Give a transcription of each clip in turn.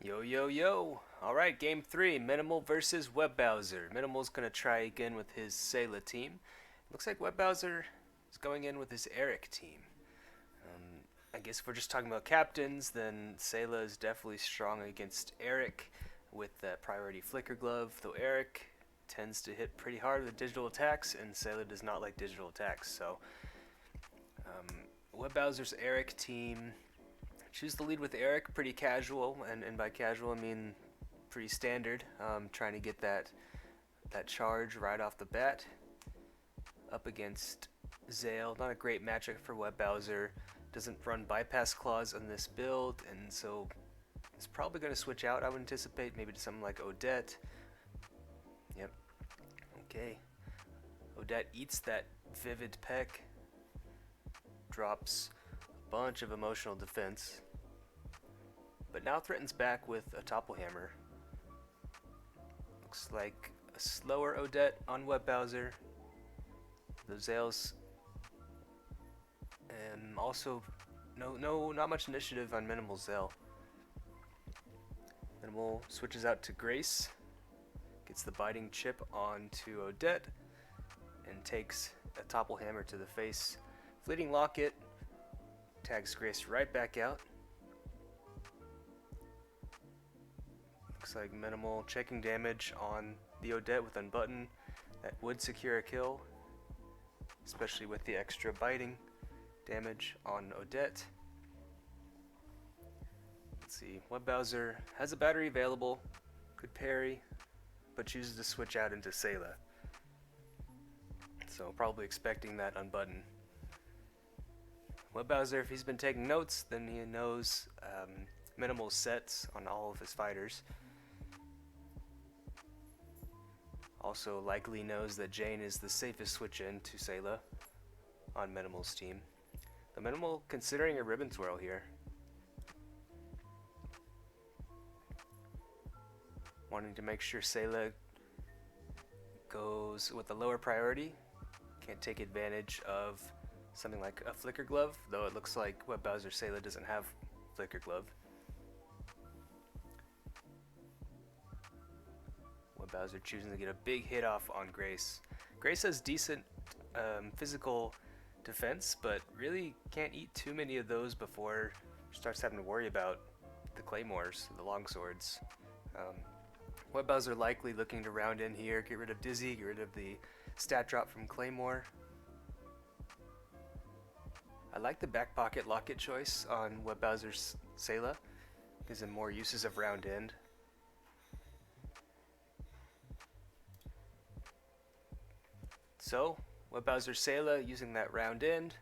Yo, yo, yo. Alright, game 3, Minimal versus WebBowser. Minimal's gonna try again with his Sayla team. Looks like WebBowser is going in with his Eric team. I guess if we're just talking about captains, then Sayla is definitely strong against Eric with that priority flicker glove, though Eric tends to hit pretty hard with digital attacks, and Sayla does not like digital attacks. So, WebBowser's Eric team choose the lead with Eric, pretty casual, and by casual I mean pretty standard. Trying to get that charge right off the bat up against Zale. Not a great matchup for WebBowser. Doesn't run bypass clause on this build, and so it's probably going to switch out. I would anticipate maybe to something like Odette. Yep. Okay. Odette eats that vivid peck, drops a bunch of emotional defense, but now threatens back with a topple hammer. Looks like a slower Odette on WebBowser. The Zales, and also not much initiative on Minimal Zale. Minimal switches out to Grace, gets the biting chip onto Odette, and takes a topple hammer to the face. Fleeting Locket tags Grace right back out. Looks like Minimal checking damage on the Odette with Unbutton. That would secure a kill, especially with the extra biting damage on Odette. Let's see, WebBowser has a battery available, could parry, but chooses to switch out into Sayla. So probably expecting that Unbutton. WebBowser, if he's been taking notes, then he knows minimal sets on all of his fighters. Also likely knows that Jane is the safest switch in to Sayla on Minimal's team. The Minimal considering a ribbon twirl here. Wanting to make sure Sayla goes with a lower priority. Can't take advantage of something like a flicker glove, though it looks like WebBowser Sayla doesn't have flicker glove. WebBowser choosing to get a big hit off on Grace. Grace has decent physical defense, but really can't eat too many of those before she starts having to worry about the claymores, the longswords. WebBowser likely looking to round in here, get rid of Dizzy, get rid of the stat drop from Claymore. I like the back pocket locket choice on WebBowser's Sayla. Gives him more uses of round end. So, WebBowser Sayla using that round end,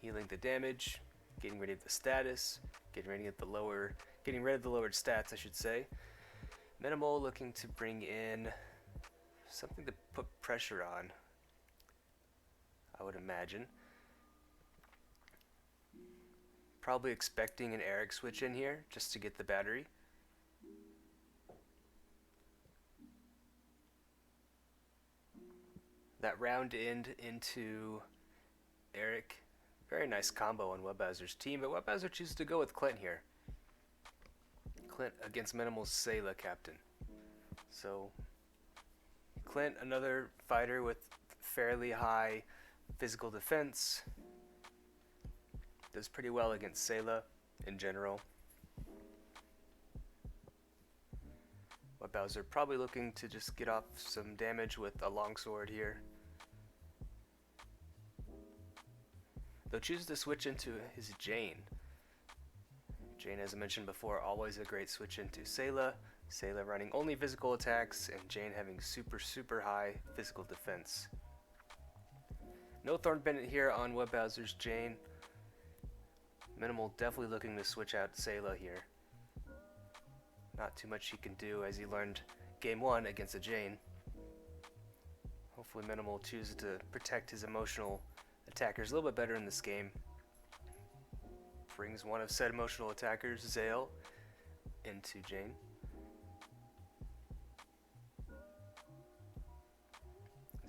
healing the damage, getting rid of the status, getting rid of the lowered stats, I should say. Minimal looking to bring in something to put pressure on, I would imagine. Probably expecting an Eric switch in here just to get the battery. That round end into Eric, very nice combo on WebBowser's team, but WebBowser chooses to go with Clint here. Clint against Minimal's Sayla captain. So Clint, another fighter with fairly high physical defense, does pretty well against Sayla in general. WebBowser probably looking to just get off some damage with a longsword here. Though chooses to switch into his Jane. Jane, as I mentioned before, always a great switch into Sayla. Sayla running only physical attacks, and Jane having super high physical defense. No Thorn Bennett here on WebBowser's Jane. Minimal definitely looking to switch out Sayla here. Not too much he can do, as he learned game 1 against a Jane. Hopefully Minimal chooses to protect his emotional attackers a little bit better in this game. Brings one of said emotional attackers, Zale, into Jane.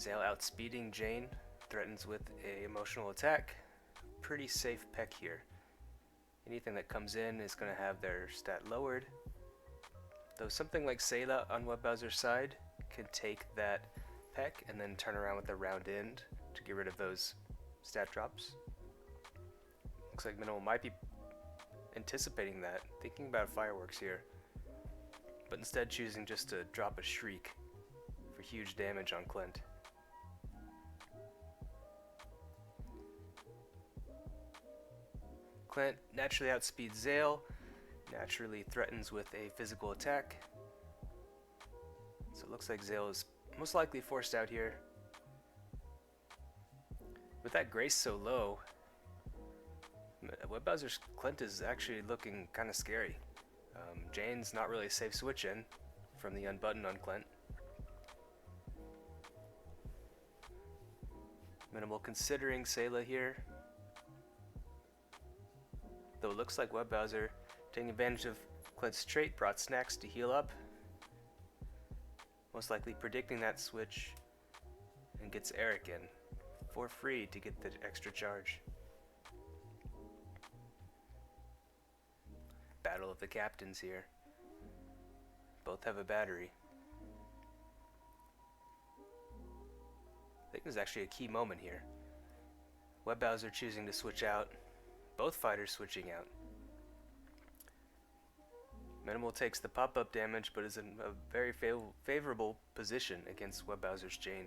Zale outspeeding Jane, threatens with a emotional attack. Pretty safe peck here. Anything that comes in is going to have their stat lowered. Though something like Sayla on WebBowser's side can take that peck and then turn around with a round end to get rid of those stat drops. Looks like Minimal might be anticipating that, thinking about fireworks here, but instead choosing just to drop a Shriek for huge damage on Clint. Clint naturally outspeeds Zale, naturally threatens with a physical attack. So it looks like Zale is most likely forced out here. With that Grace so low, WebBowser's Clint is actually looking kind of scary. Jane's not really a safe switch in from the unbutton on Clint. Minimal considering Sayla here. Though it looks like WebBowser taking advantage of Clint's trait, brought snacks to heal up. Most likely predicting that switch, and gets Eric in for free to get the extra charge. Battle of the captains here. Both have a battery. I think this is actually a key moment here. WebBowser choosing to switch out. Both fighters switching out. Minimal takes the pop-up damage, but is in a very favorable position against WebBowser's Jane.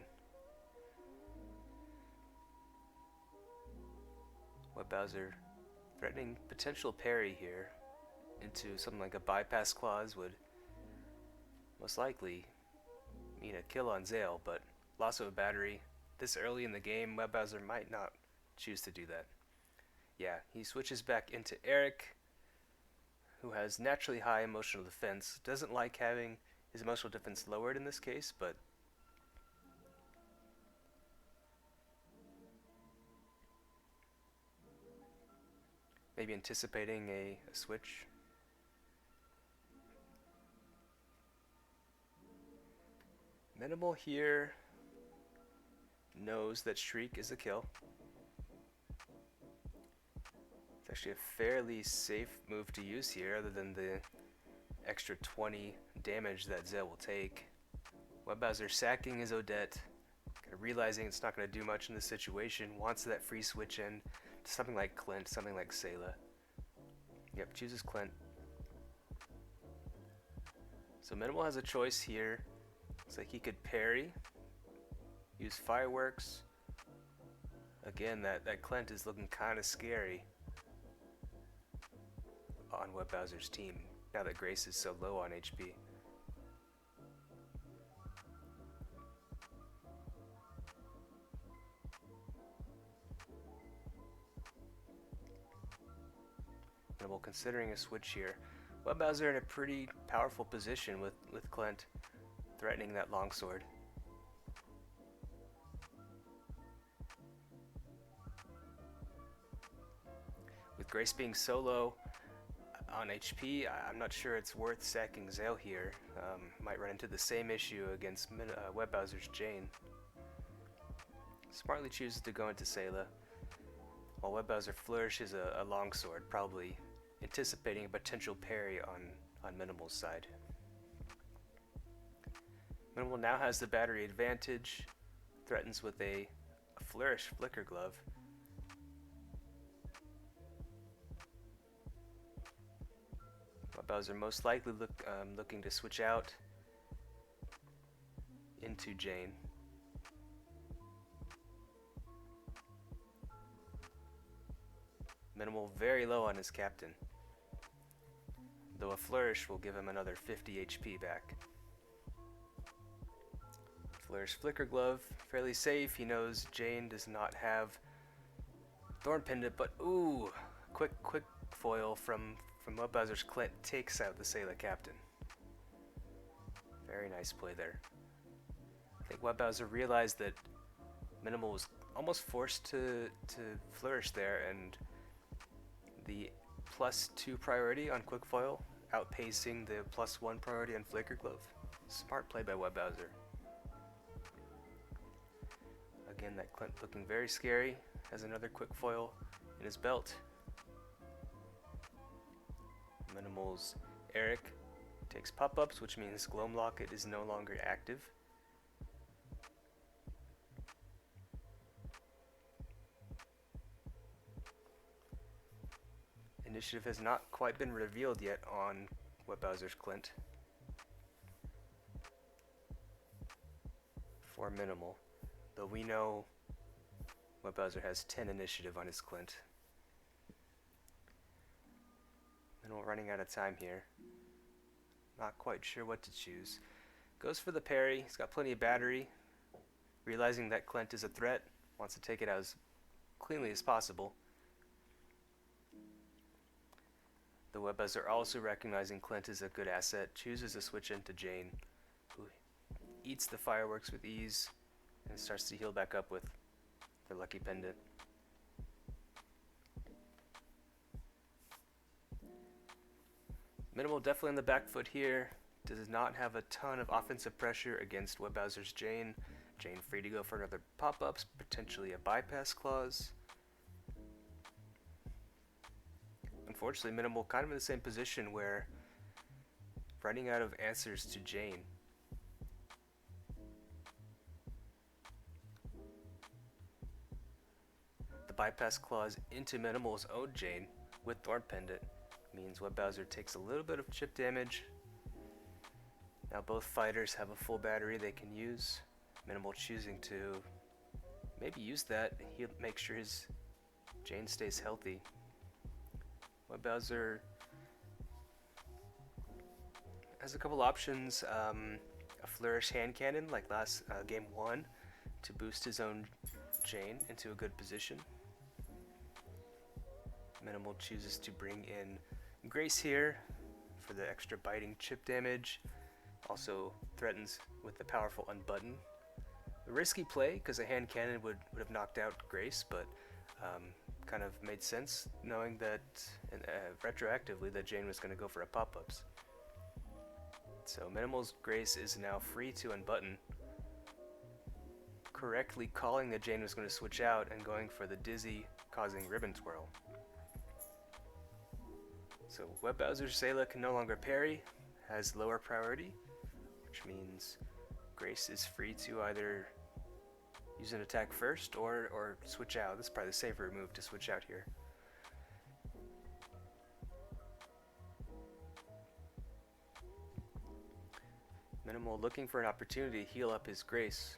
WebBowser threatening potential parry here into something like a bypass clause would most likely mean a kill on Zale, but loss of a battery this early in the game, WebBowser might not choose to do that. Yeah, he switches back into Eric, who has naturally high emotional defense. Doesn't like having his emotional defense lowered in this case, but maybe anticipating a switch. Minimal here knows that Shriek is a kill. It's actually a fairly safe move to use here, other than the extra 20 damage that Zale will take. WebBowser sacking his Odette, kind of realizing it's not going to do much in this situation, wants that free switch in to something like Clint, something like Sayla. Yep, chooses Clint. So Minimal has a choice here. Looks like he could parry, use fireworks. Again, that Clint is looking kind of scary on WebBowser's team, now that Grace is so low on HP. Minimal considering a switch here. WebBowser in a pretty powerful position with Clint threatening that longsword. With Grace being so low on HP, I'm not sure it's worth sacking Zale here. Might run into the same issue against WebBowser's Jane. Smartly chooses to go into Sayla, while WebBowser flourishes a longsword, probably anticipating a potential parry on Minimal's side. Minimal now has the battery advantage, threatens with a flourish flicker glove. WebBowser most likely looking to switch out into Jane. Minimal very low on his captain, though a flourish will give him another 50 HP back. Flourish flicker glove, fairly safe. He knows Jane does not have Thorn Pendant, but ooh, quick foil from WebBowser's Clint takes out the Sayla captain. Very nice play there. I think WebBowser realized that Minimal was almost forced to flourish there, and the +2 priority on quick foil outpacing the +1 priority on flicker glove. Smart play by WebBowser. Again, that Clint looking very scary, has another quick foil in his belt. Minimal's Eric takes pop-ups, which means Gloamlocket is no longer active. Initiative has not quite been revealed yet on WebBowser's Clint for Minimal, though we know WebBowser has 10 initiative on his Clint. Minimal running out of time here. Not quite sure what to choose. Goes for the parry. He's got plenty of battery. Realizing that Clint is a threat, wants to take it out as cleanly as possible. The WebBowser, also recognizing Clint is a good asset, chooses to switch into Jane, who eats the fireworks with ease and starts to heal back up with the lucky pendant. Minimal definitely on the back foot here. Does not have a ton of offensive pressure against WebBowser's Jane. Jane free to go for another pop-ups, potentially a bypass clause. Unfortunately, Minimal kind of in the same position where running out of answers to Jane. The bypass clause into Minimal's own Jane with Thorn Pendant means WebBowser takes a little bit of chip damage. Now both fighters have a full battery they can use. Minimal choosing to maybe use that. He'll make sure his Jane stays healthy. WebBowser has a couple options. A Flourish Hand Cannon like last game 1 to boost his own Jane into a good position. Minimal chooses to bring in Grace here for the extra biting chip damage. Also threatens with the powerful unbutton. A risky play because a hand cannon would have knocked out Grace, but kind of made sense knowing that retroactively that Jane was going to go for a pop-ups. So Minimal's Grace is now free to unbutton, correctly calling that Jane was going to switch out and going for the dizzy causing ribbon twirl. So WebBowser's Sayla can no longer parry, has lower priority, which means Grace is free to either use an attack first or switch out. This is probably the safer move to switch out here. Minimal looking for an opportunity to heal up his Grace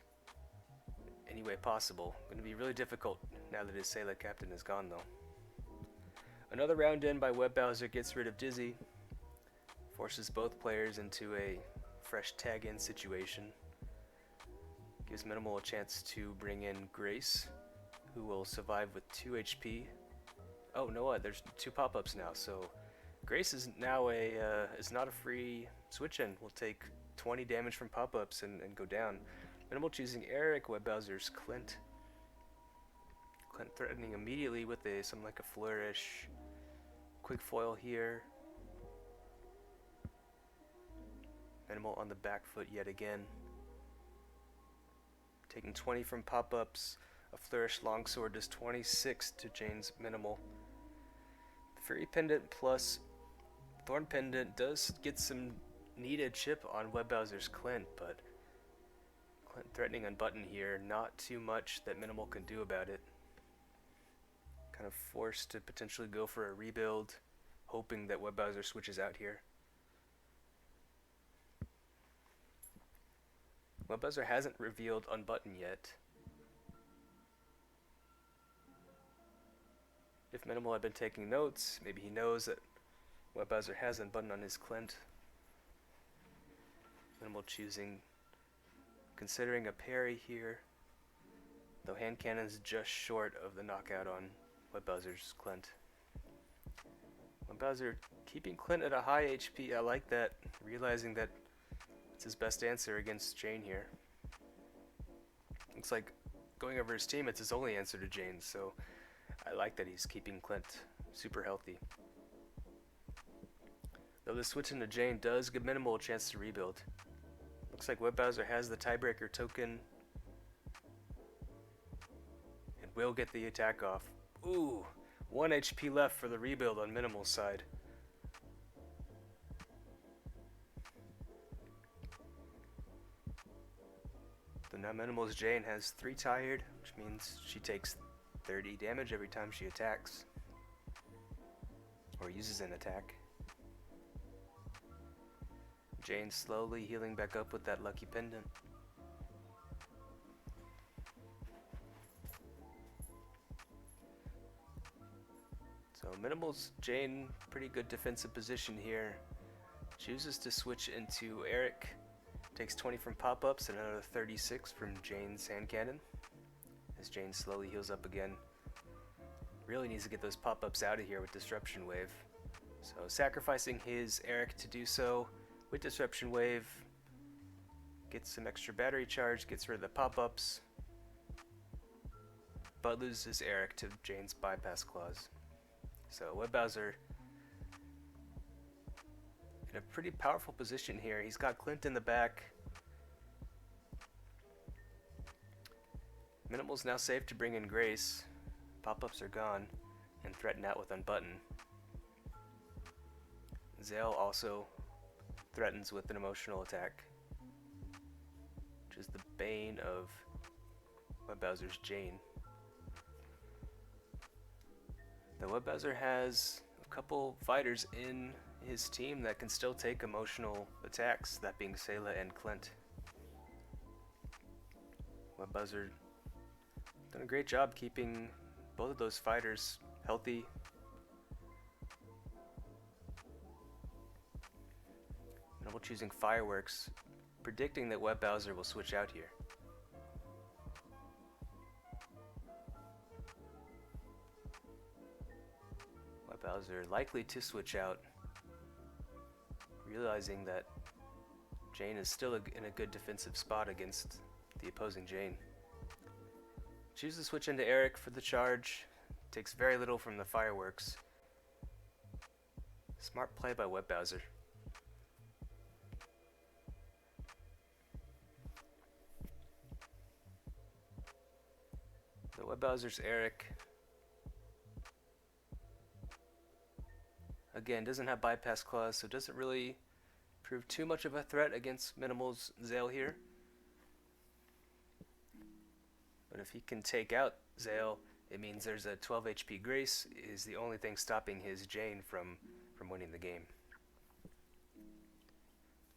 any way possible. Going to be really difficult now that his Sayla captain is gone though. Another round in by WebBowser gets rid of Dizzy, forces both players into a fresh tag-in situation. Gives Minimal a chance to bring in Grace, who will survive with 2 HP. Oh, no what? There's 2 pop-ups now, so Grace is now is not a free switch-in. Will take 20 damage from pop-ups and go down. Minimal choosing Eric, WebBowser's Clint. Clint threatening immediately with something like a flourish. Quick foil here. Minimal on the back foot yet again. Taking 20 from pop-ups. A flourish longsword does 26 to Jane's Minimal. Fury Pendant plus Thorn Pendant does get some needed chip on WebBowser's Clint, but Clint threatening unbutton here. Not too much that Minimal can do about it. Kind of forced to potentially go for a rebuild, hoping that WebBowser switches out here. WebBowser hasn't revealed unbutton yet. If Minimal had been taking notes, maybe he knows that WebBowser has unbutton on his Clint. Minimal considering a parry here, though hand cannon's just short of the knockout on WebBowser's Clint. WebBowser keeping Clint at a high HP, I like that, realizing that it's his best answer against Jane here. Looks like going over his team, it's his only answer to Jane, so I like that he's keeping Clint super healthy. Though the switch into Jane does give Minimal a chance to rebuild. Looks like WebBowser has the tiebreaker token and will get the attack off. Ooh, 1 HP left for the rebuild on Minimal's side. The now Minimal's Jane has 3 tired, which means she takes 30 damage every time she attacks. Or uses an attack. Jane slowly healing back up with that lucky pendant. So Minimal's Jane, pretty good defensive position here. Chooses to switch into Eric. Takes 20 from pop-ups and another 36 from Jane's hand cannon. As Jane slowly heals up again. Really needs to get those pop-ups out of here with Disruption Wave. So sacrificing his Eric to do so with Disruption Wave. Gets some extra battery charge, gets rid of the pop-ups. But loses Eric to Jane's bypass clause. So WebBowser in a pretty powerful position here. He's got Clint in the back. Minimal's now safe to bring in Grace. Pop-ups are gone and threaten out with Unbutton. Zale also threatens with an emotional attack, which is the bane of WebBowser's Jane. The WebBowser has a couple fighters in his team that can still take emotional attacks, that being Sayla and Clint. WebBowser done a great job keeping both of those fighters healthy. Minimal choosing Fireworks, predicting that WebBowser will switch out here. WebBowser likely to switch out, realizing that Jane is still in a good defensive spot against the opposing Jane. Chooses to switch into Eric for the charge, takes very little from the Fireworks. Smart play by WebBowser. The WebBowser's Eric again doesn't have bypass clause, so doesn't really prove too much of a threat against Minimal's Zale here. But if he can take out Zale, it means there's a 12 HP Grace is the only thing stopping his Jane from winning the game.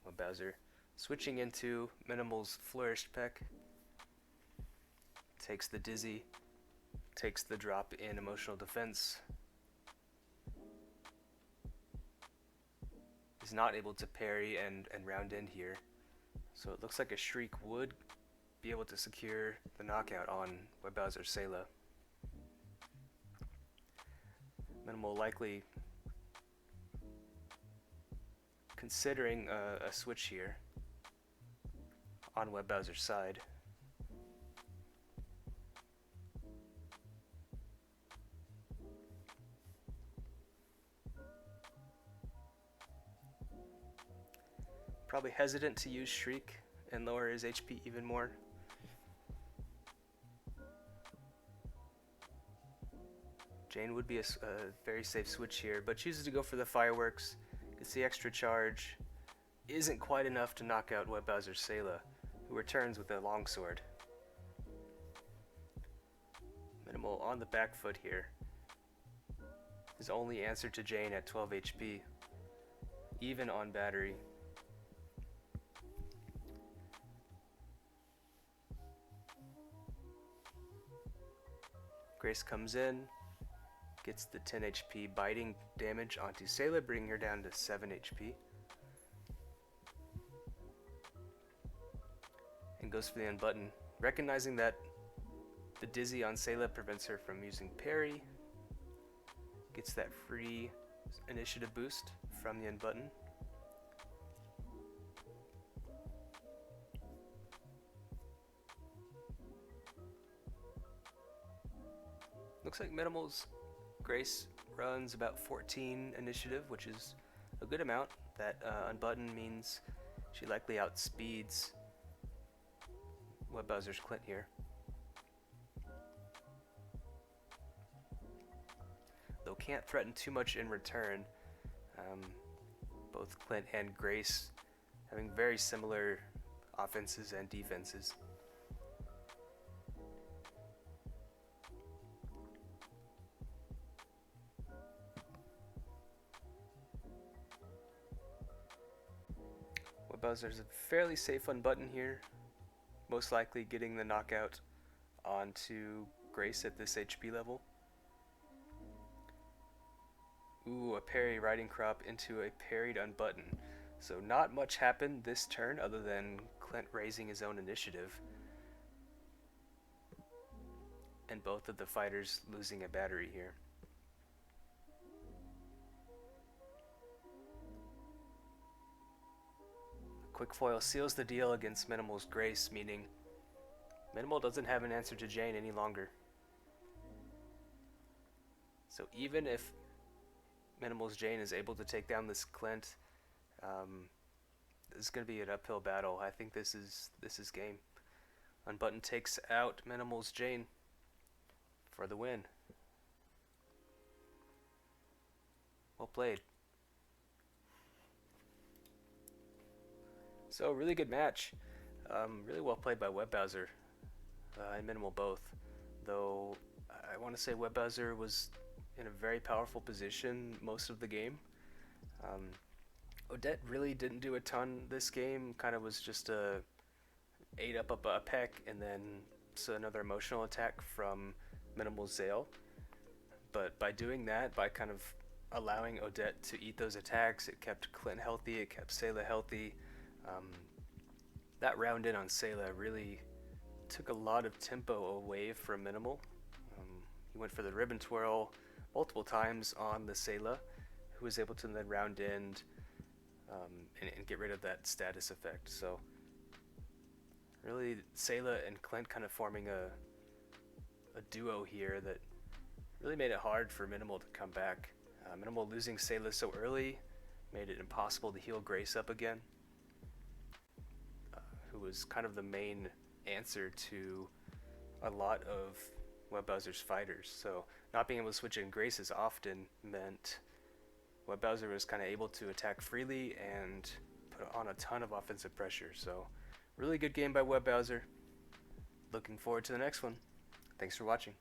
WebBowser switching into Minimal's Flourished Peck. Takes the Dizzy, takes the drop in emotional defense. Is not able to parry and round in here. So it looks like a Shriek would be able to secure the knockout on WebBowser's Sayla. Minimal likely considering a switch here on WebBowser's side. Probably hesitant to use Shriek and lower his HP even more. Jane would be a very safe switch here, but chooses to go for the Fireworks. Gets the extra charge. Isn't quite enough to knock out WebBowser's Sayla, who returns with a longsword. Minimal on the back foot here. His only answer to Jane at 12 HP, even on battery. Grace comes in, gets the 10 HP biting damage onto Sayla, bringing her down to 7 HP. And goes for the unbutton, recognizing that the Dizzy on Sayla prevents her from using parry. Gets that free initiative boost from the unbutton. Looks like Minimal's Grace runs about 14 initiative, which is a good amount. That unbutton means she likely outspeeds WebBowser's Clint here. Though can't threaten too much in return. Both Clint and Grace having very similar offenses and defenses. WebBowser's a fairly safe unbutton here, most likely getting the knockout onto Grace at this HP level. Ooh, a parry riding crop into a parried unbutton. So not much happened this turn other than Clint raising his own initiative. And both of the fighters losing a battery here. Quick foil seals the deal against Minimal's Grace, meaning Minimal doesn't have an answer to Jane any longer. So even if Minimal's Jane is able to take down this Clint, this is going to be an uphill battle. I think this is game. Unbutton takes out Minimal's Jane for the win. Well played. So really good match. Really well played by WebBowser and Minimal both. Though I want to say WebBowser was in a very powerful position most of the game. Odette really didn't do a ton this game. Kind of was just ate up a peck and then another emotional attack from Minimal Zale. But by doing that, by kind of allowing Odette to eat those attacks, it kept Clint healthy, it kept Sayla healthy. That round in on Sayla really took a lot of tempo away from Minimal. He went for the ribbon twirl multiple times on the Sayla, who was able to then round in and get rid of that status effect. So really Sayla and Clint kind of forming a duo here that really made it hard for Minimal to come back. Minimal losing Sayla so early made it impossible to heal Grace up again, who was kind of the main answer to a lot of WebBowser's fighters. So not being able to switch in Grace as often meant WebBowser was kind of able to attack freely and put on a ton of offensive pressure. So really good game by WebBowser. Looking forward to the next one. Thanks for watching.